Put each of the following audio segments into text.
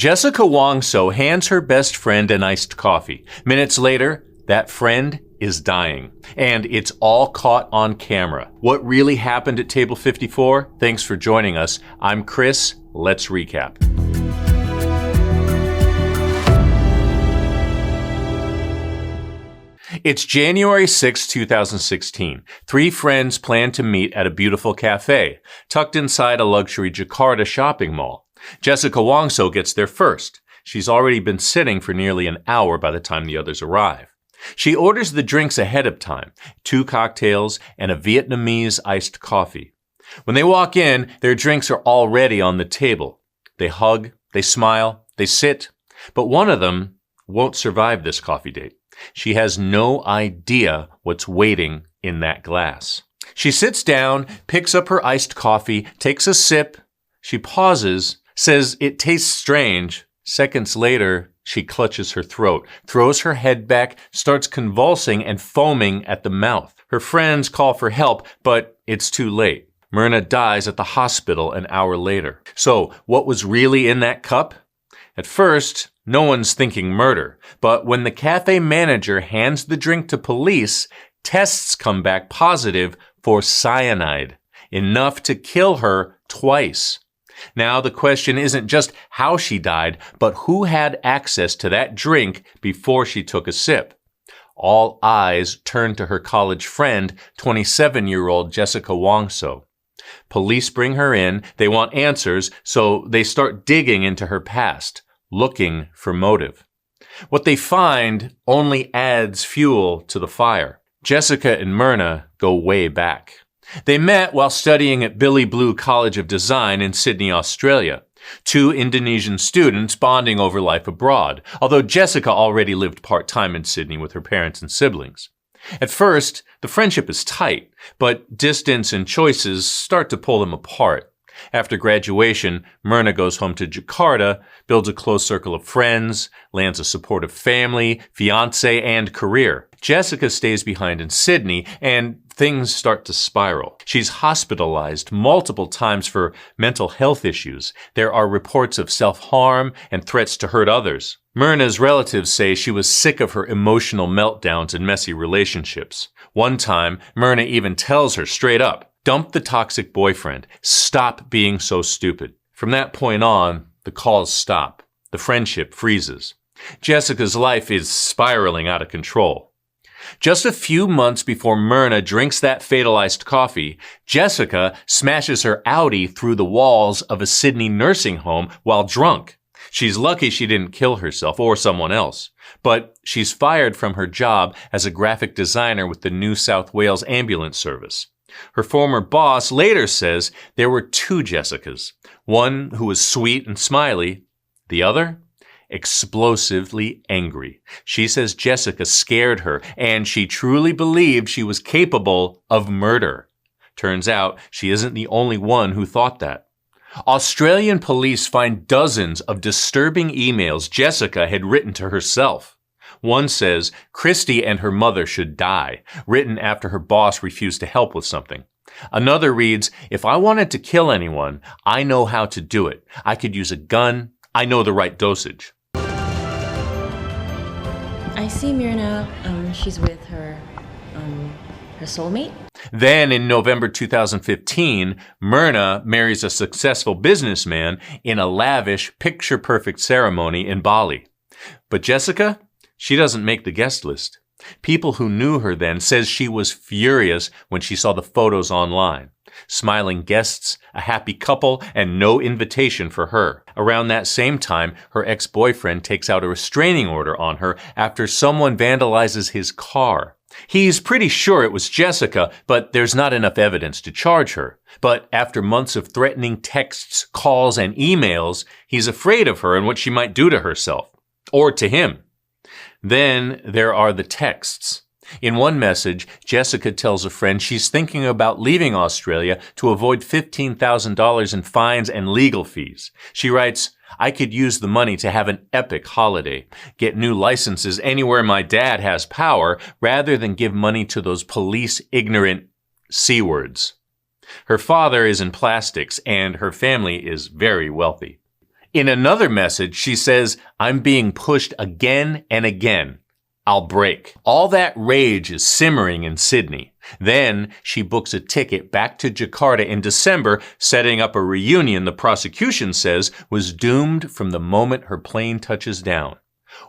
Jessica Wongso hands her best friend an iced coffee. Minutes later, that friend is dying. And it's all caught on camera. What really happened at Table 54? Thanks for joining us. I'm Chris. Let's recap. It's January 6, 2016. Three friends plan to meet at a beautiful cafe, tucked inside a luxury Jakarta shopping mall. Jessica Wongso gets there first. She's already been sitting for nearly an hour by the time the others arrive. She orders the drinks ahead of time, 2 cocktails and a Vietnamese iced coffee. When they walk in, their drinks are already on the table. They hug, they smile, they sit, but one of them won't survive this coffee date. She has no idea what's waiting in that glass. She sits down, picks up her iced coffee, takes a sip. She pauses, says it tastes strange. Seconds later, she clutches her throat, throws her head back, starts convulsing and foaming at the mouth. Her friends call for help, but it's too late. Mirna dies at the hospital an hour later. So, what was really in that cup? At first, no one's thinking murder, but when the cafe manager hands the drink to police, tests come back positive for cyanide, enough to kill her twice. Now the question isn't just how she died, but who had access to that drink before she took a sip. All eyes turn to her college friend, 27-year-old Jessica Wongso. Police bring her in, they want answers, so they start digging into her past, looking for motive. What they find only adds fuel to the fire. Jessica and Mirna go way back. They met while studying at Billy Blue College of Design in Sydney, Australia. 2 Indonesian students bonding over life abroad, although Jessica already lived part-time in Sydney with her parents and siblings. At first, the friendship is tight, but distance and choices start to pull them apart. After graduation, Mirna goes home to Jakarta, builds a close circle of friends, lands a supportive family, fiancé, and career. Jessica stays behind in Sydney, and things start to spiral. She's hospitalized multiple times for mental health issues. There are reports of self-harm and threats to hurt others. Mirna's relatives say she was sick of her emotional meltdowns and messy relationships. One time, Mirna even tells her straight up, "Dump the toxic boyfriend. Stop being so stupid." From that point on, the calls stop. The friendship freezes. Jessica's life is spiraling out of control. Just a few months before Mirna drinks that fatal iced coffee, Jessica smashes her Audi through the walls of a Sydney nursing home while drunk. She's lucky she didn't kill herself or someone else, but she's fired from her job as a graphic designer with the New South Wales Ambulance Service. Her former boss later says there were 2 Jessicas, one who was sweet and smiley, the other explosively angry. She says Jessica scared her, and she truly believed she was capable of murder. Turns out she isn't the only one who thought that. Australian police find dozens of disturbing emails Jessica had written to herself. One says Christy and her mother should die, written after her boss refused to help with something. Another reads, "If I wanted to kill anyone, I know how to do it. I could use a gun. I know the right dosage." I see Mirna, she's with her soulmate. Then in November 2015, Mirna marries a successful businessman in a lavish, picture-perfect ceremony in Bali. But Jessica, she doesn't make the guest list. People who knew her then says she was furious when she saw the photos online. Smiling guests, a happy couple, and no invitation for her. Around that same time, her ex-boyfriend takes out a restraining order on her after someone vandalizes his car. He's pretty sure it was Jessica, but there's not enough evidence to charge her. But after months of threatening texts, calls, and emails, he's afraid of her and what she might do to herself. Or to him. Then there are the texts. In one message, Jessica tells a friend she's thinking about leaving Australia to avoid $15,000 in fines and legal fees. She writes, "I could use the money to have an epic holiday, get new licenses anywhere my dad has power, rather than give money to those police ignorant C words." Her father is in plastics and her family is very wealthy. In another message, she says, "I'm being pushed again and again. I'll break." All that rage is simmering in Sydney. Then she books a ticket back to Jakarta in December, setting up a reunion the prosecution says was doomed from the moment her plane touches down.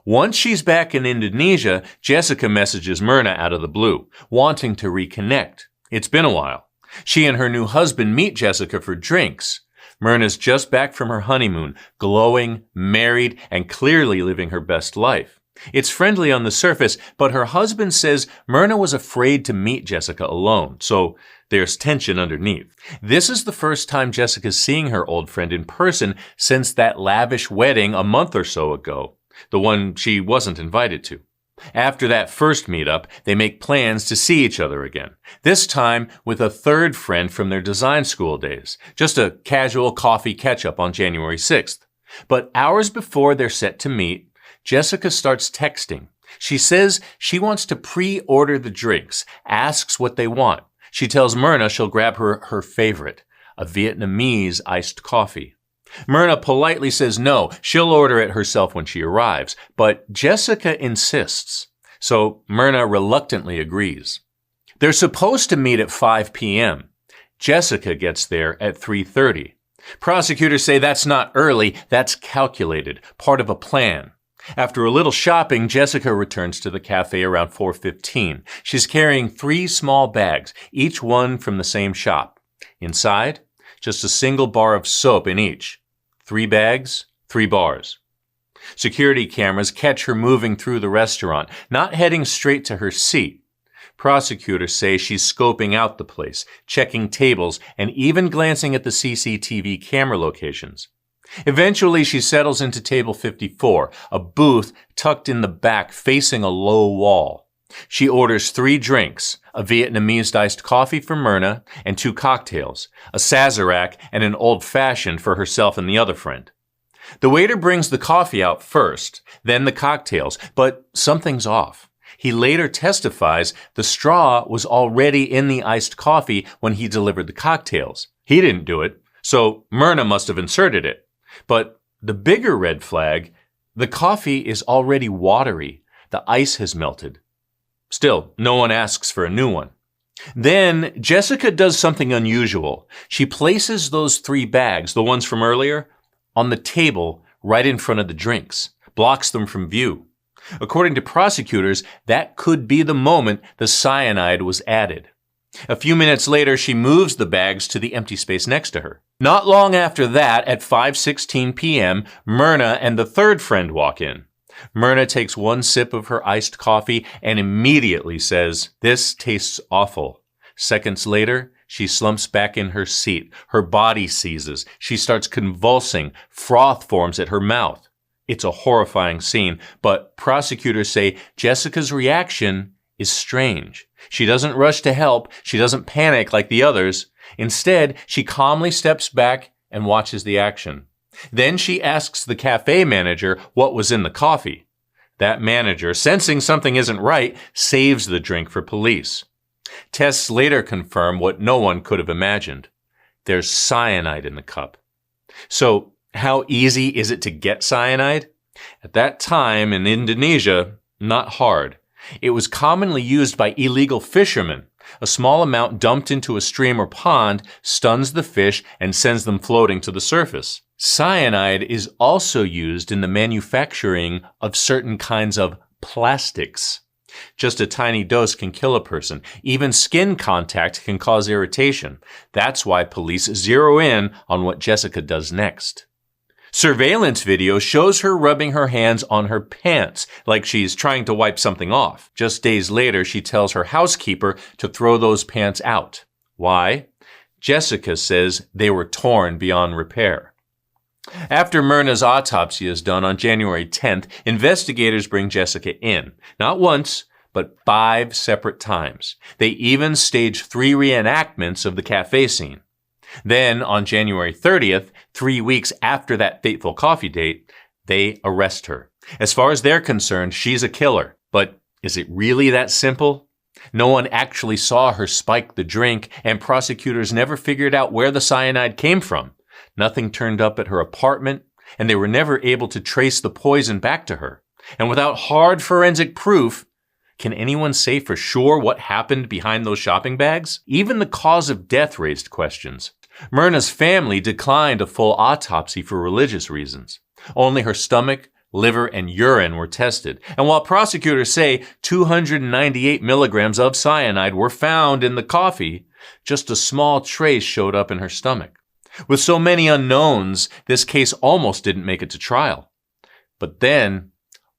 Once she's back in Indonesia, Jessica messages Mirna out of the blue, wanting to reconnect. It's been a while. She and her new husband meet Jessica for drinks. Mirna's just back from her honeymoon, glowing, married, and clearly living her best life. It's friendly on the surface, but her husband says Mirna was afraid to meet Jessica alone, so there's tension underneath. This is the first time Jessica's seeing her old friend in person since that lavish wedding a month or so ago, the one she wasn't invited to. After that first meetup, they make plans to see each other again, this time with a third friend from their design school days, just a casual coffee catch-up on January 6th. But hours before they're set to meet, Jessica starts texting. She says she wants to pre-order the drinks, asks what they want. She tells Mirna she'll grab her favorite, a Vietnamese iced coffee. Mirna politely says no, she'll order it herself when she arrives, but Jessica insists, so Mirna reluctantly agrees. They're supposed to meet at 5 p.m. Jessica gets there at 3:30. Prosecutors say that's not early, that's calculated, part of a plan. After a little shopping, Jessica returns to the cafe around 4:15. She's carrying 3 small bags, each one from the same shop. Inside, just a single bar of soap in each. 3 bags, 3 bars. Security cameras catch her moving through the restaurant, not heading straight to her seat. Prosecutors say she's scoping out the place, checking tables, and even glancing at the CCTV camera locations. Eventually, she settles into table 54, a booth tucked in the back facing a low wall. She orders 3 drinks, a Vietnamese iced coffee for Mirna and 2 cocktails, a Sazerac and an old-fashioned for herself and the other friend. The waiter brings the coffee out first, then the cocktails, but something's off. He later testifies the straw was already in the iced coffee when he delivered the cocktails. He didn't do it, so Mirna must have inserted it. But the bigger red flag, the coffee is already watery. The ice has melted. Still, no one asks for a new one. Then Jessica does something unusual. She places those 3 bags, the ones from earlier, on the table right in front of the drinks, blocks them from view. According to prosecutors, that could be the moment the cyanide was added. A few minutes later, she moves the bags to the empty space next to her. Not long after that, at 5:16 p.m., Mirna and the third friend walk in. Mirna takes 1 sip of her iced coffee and immediately says, "This tastes awful." Seconds later, she slumps back in her seat. Her body seizes. She starts convulsing. Froth forms at her mouth. It's a horrifying scene, but prosecutors say Jessica's reaction is strange. She doesn't rush to help. She doesn't panic like the others. Instead, she calmly steps back and watches the action. Then she asks the cafe manager what was in the coffee. That manager, sensing something isn't right, saves the drink for police. Tests later confirm what no one could have imagined. There's cyanide in the cup. So, how easy is it to get cyanide? At that time in Indonesia, not hard. It was commonly used by illegal fishermen. A small amount dumped into a stream or pond stuns the fish and sends them floating to the surface. Cyanide is also used in the manufacturing of certain kinds of plastics. Just a tiny dose can kill a person. Even skin contact can cause irritation. That's why police zero in on what Jessica does next. Surveillance video shows her rubbing her hands on her pants like she's trying to wipe something off. Just days later, she tells her housekeeper to throw those pants out. Why? Jessica says they were torn beyond repair. After Mirna's autopsy is done on January 10th, investigators bring Jessica in. Not once, but 5 separate times. They even stage 3 reenactments of the cafe scene. Then, on January 30th, 3 weeks after that fateful coffee date, they arrest her. As far as they're concerned, she's a killer. But is it really that simple? No one actually saw her spike the drink, and prosecutors never figured out where the cyanide came from. Nothing turned up at her apartment. and they were never able to trace the poison back to her. And without hard forensic proof, can anyone say for sure what happened behind those shopping bags? Even the cause of death raised questions. Mirna's family declined a full autopsy for religious reasons. Only her stomach, liver, and urine were tested. And while prosecutors say 298 milligrams of cyanide were found in the coffee, just a small trace showed up in her stomach. With so many unknowns, this case almost didn't make it to trial. But then,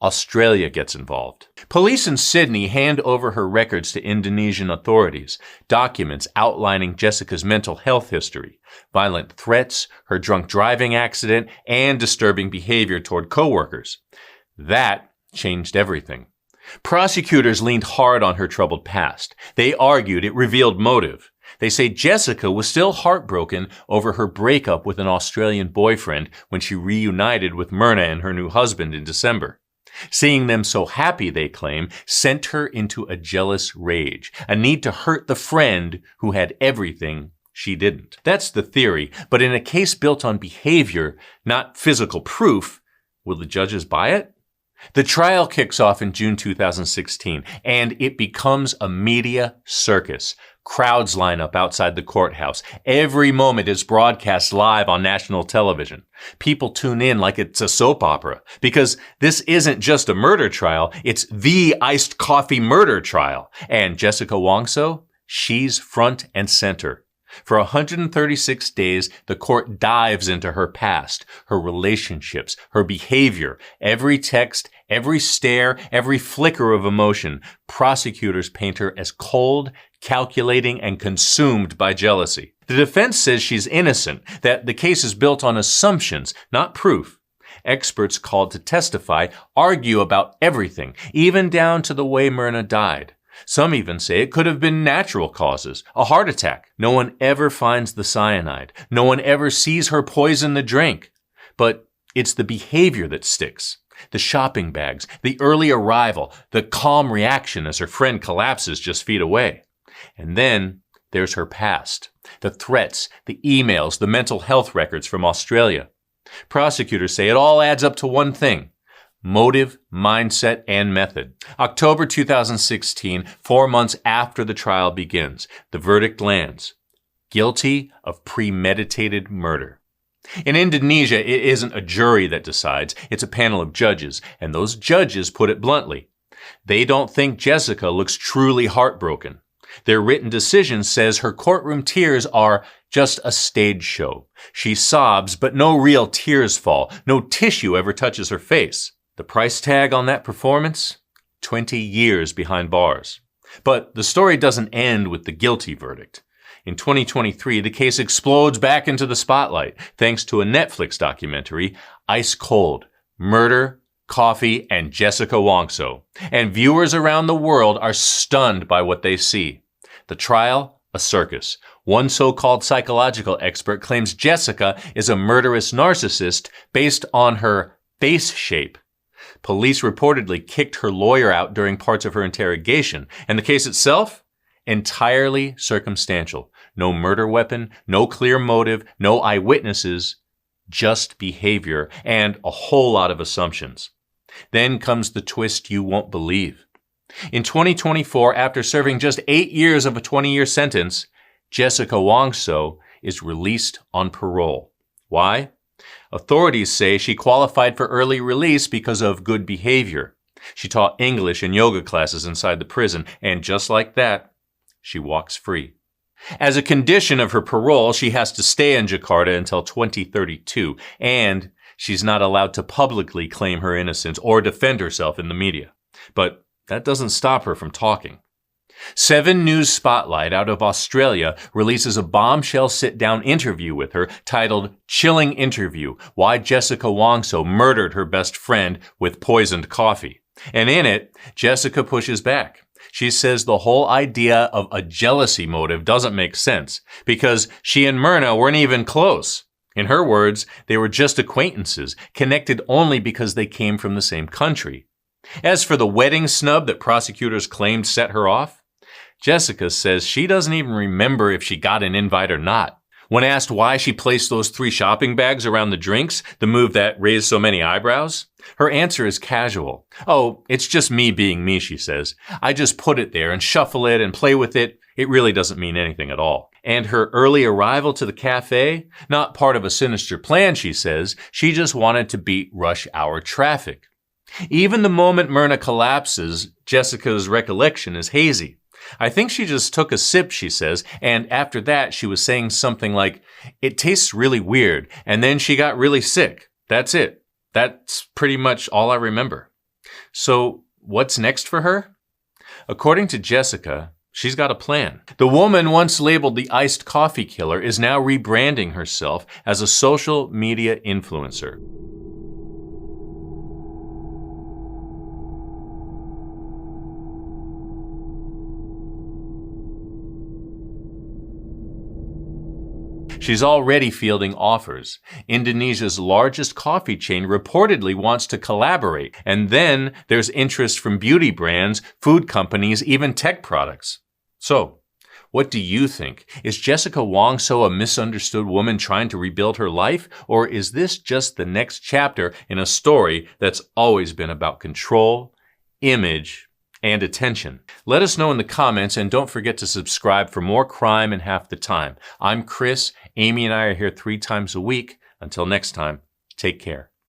Australia gets involved. Police in Sydney hand over her records to Indonesian authorities, documents outlining Jessica's mental health history, violent threats, her drunk driving accident, and disturbing behavior toward coworkers. That changed everything. Prosecutors leaned hard on her troubled past. They argued it revealed motive. They say Jessica was still heartbroken over her breakup with an Australian boyfriend when she reunited with Mirna and her new husband in December. Seeing them so happy, they claim, sent her into a jealous rage, a need to hurt the friend who had everything she didn't. That's the theory, but in a case built on behavior, not physical proof, will the judges buy it? The trial kicks off in June 2016, and it becomes a media circus. Crowds line up outside the courthouse. Every moment is broadcast live on national television. People tune in like it's a soap opera, because this isn't just a murder trial, it's the iced coffee murder trial. And Jessica Wongso, she's front and center. For 136 days, the court dives into her past, her relationships, her behavior, every text, every stare, every flicker of emotion. Prosecutors paint her as cold, calculating, and consumed by jealousy. The defense says she's innocent, that the case is built on assumptions, not proof. Experts called to testify argue about everything, even down to the way Mirna died. Some even say it could have been natural causes, a heart attack. No one ever finds the cyanide. No one ever sees her poison the drink. But it's the behavior that sticks. The shopping bags, the early arrival, the calm reaction as her friend collapses just feet away. And then there's her past. The threats, the emails, the mental health records from Australia. Prosecutors say it all adds up to one thing: motive, mindset, and method. October 2016, 4 months after the trial begins, the verdict lands: guilty of premeditated murder. In Indonesia, it isn't a jury that decides, it's a panel of judges, and those judges put it bluntly. They don't think Jessica looks truly heartbroken. Their written decision says her courtroom tears are just a stage show. She sobs, but no real tears fall. No tissue ever touches her face. The price tag on that performance? 20 years behind bars. But the story doesn't end with the guilty verdict. In 2023, the case explodes back into the spotlight thanks to a Netflix documentary, Ice Cold: Murder, Coffee, and Jessica Wongso. And viewers around the world are stunned by what they see. The trial, a circus. One so-called psychological expert claims Jessica is a murderous narcissist based on her face shape. Police reportedly kicked her lawyer out during parts of her interrogation, and the case itself? Entirely circumstantial. No murder weapon, no clear motive, no eyewitnesses, just behavior, and a whole lot of assumptions. Then comes the twist you won't believe. In 2024, after serving just 8 years of a 20-year sentence, Jessica Wongso is released on parole. Why? Authorities say she qualified for early release because of good behavior. She taught English and yoga classes inside the prison, and just like that, she walks free. As a condition of her parole, she has to stay in Jakarta until 2032, and she's not allowed to publicly claim her innocence or defend herself in the media. But that doesn't stop her from talking. 7 News Spotlight out of Australia releases a bombshell sit-down interview with her titled Chilling Interview: Why Jessica Wongso Murdered Her Best Friend with Poisoned Coffee. And in it, Jessica pushes back. She says the whole idea of a jealousy motive doesn't make sense because she and Mirna weren't even close. In her words, they were just acquaintances, connected only because they came from the same country. As for the wedding snub that prosecutors claimed set her off, Jessica says she doesn't even remember if she got an invite or not. When asked why she placed those 3 shopping bags around the drinks, the move that raised so many eyebrows, her answer is casual. "Oh, it's just me being me," she says. "I just put it there and shuffle it and play with it. It really doesn't mean anything at all." And her early arrival to the cafe? Not part of a sinister plan, she says. She just wanted to beat rush hour traffic. Even the moment Mirna collapses, Jessica's recollection is hazy. "I think she just took a sip," she says, "and after that she was saying something like, 'It tastes really weird,' and then she got really sick. That's it. That's pretty much all I remember." So what's next for her? According to Jessica, she's got a plan. The woman once labeled the iced coffee killer is now rebranding herself as a social media influencer. She's already fielding offers. Indonesia's largest coffee chain reportedly wants to collaborate. And then there's interest from beauty brands, food companies, even tech products. So, what do you think? Is Jessica Wongso a misunderstood woman trying to rebuild her life? Or is this just the next chapter in a story that's always been about control, image, and attention? Let us know in the comments, and don't forget to subscribe for more crime in half the time. I'm Chris. Amy and I are here 3 times a week. Until next time, take care.